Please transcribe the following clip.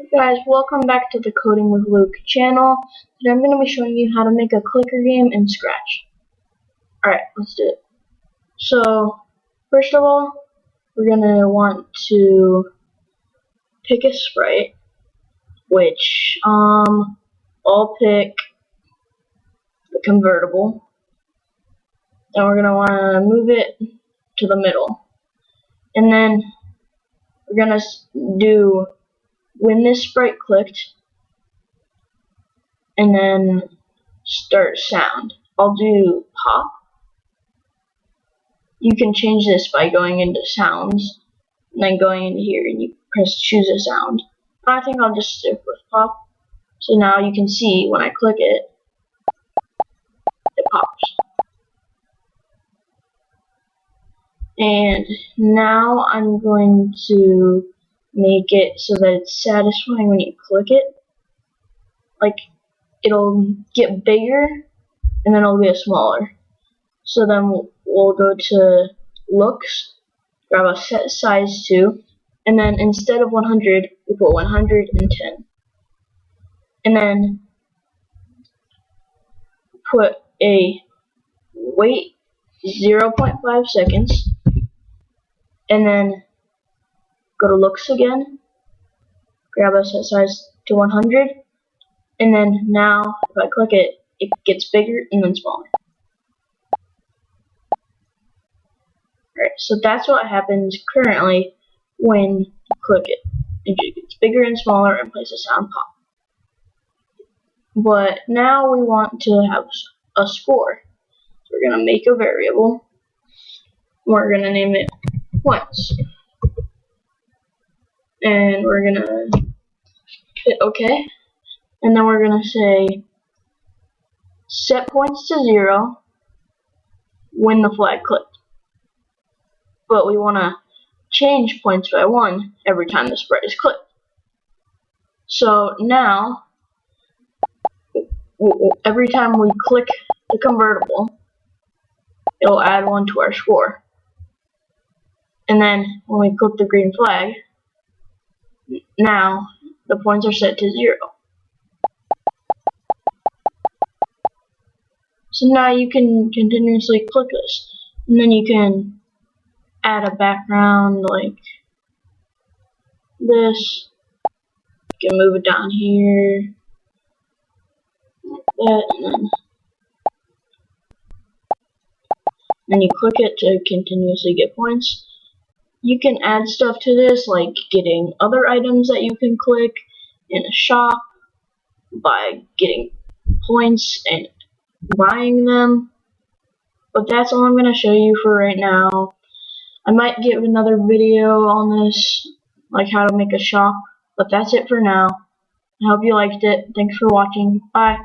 Hey guys, welcome back to the Coding with Luke channel. Today I'm going to be showing you how to make a clicker game in Scratch. Alright, let's do it. So, first of all, we're going to want to pick a sprite, which, I'll pick the convertible. And we're going to want to move it to the middle. And then we're going to do when this sprite clicked, and then start sound. I'll do pop. You can change this by going into sounds, and then going into here, and you press choose a sound. I think I'll just stick with pop. So now you can see when I click it, it pops. And now I'm going to make it so that it's satisfying when you click it. Like, it'll get bigger and then it'll get smaller. So then we'll go to looks, grab a set size to, and then instead of 100, we put 110. And then put a wait 0.5 seconds, and then go to looks again, grab a set size to 100, and then now if I click it, it gets bigger and then smaller. Alright, so that's what happens currently when you click it. It gets bigger and smaller and plays a sound pop. But now we want to have a score. So we're going to make a variable. We're going to name it points. And we're going to hit OK. And then we're going to say set points to 0 when the flag clicked. But we want to change points by 1 every time the sprite is clicked. So now, every time we click the convertible, it'll add 1 to our score. And then when we click the green flag, now the points are set to 0. So now you can continuously click this, and then you can add a background like this. You can move it down here like that, and then you click it to continuously get points. You can add stuff to this, like getting other items that you can click in a shop by getting points and buying them. But that's all I'm going to show you for right now. I might give another video on this, like how to make a shop, but that's it for now. I hope you liked it. Thanks for watching. Bye.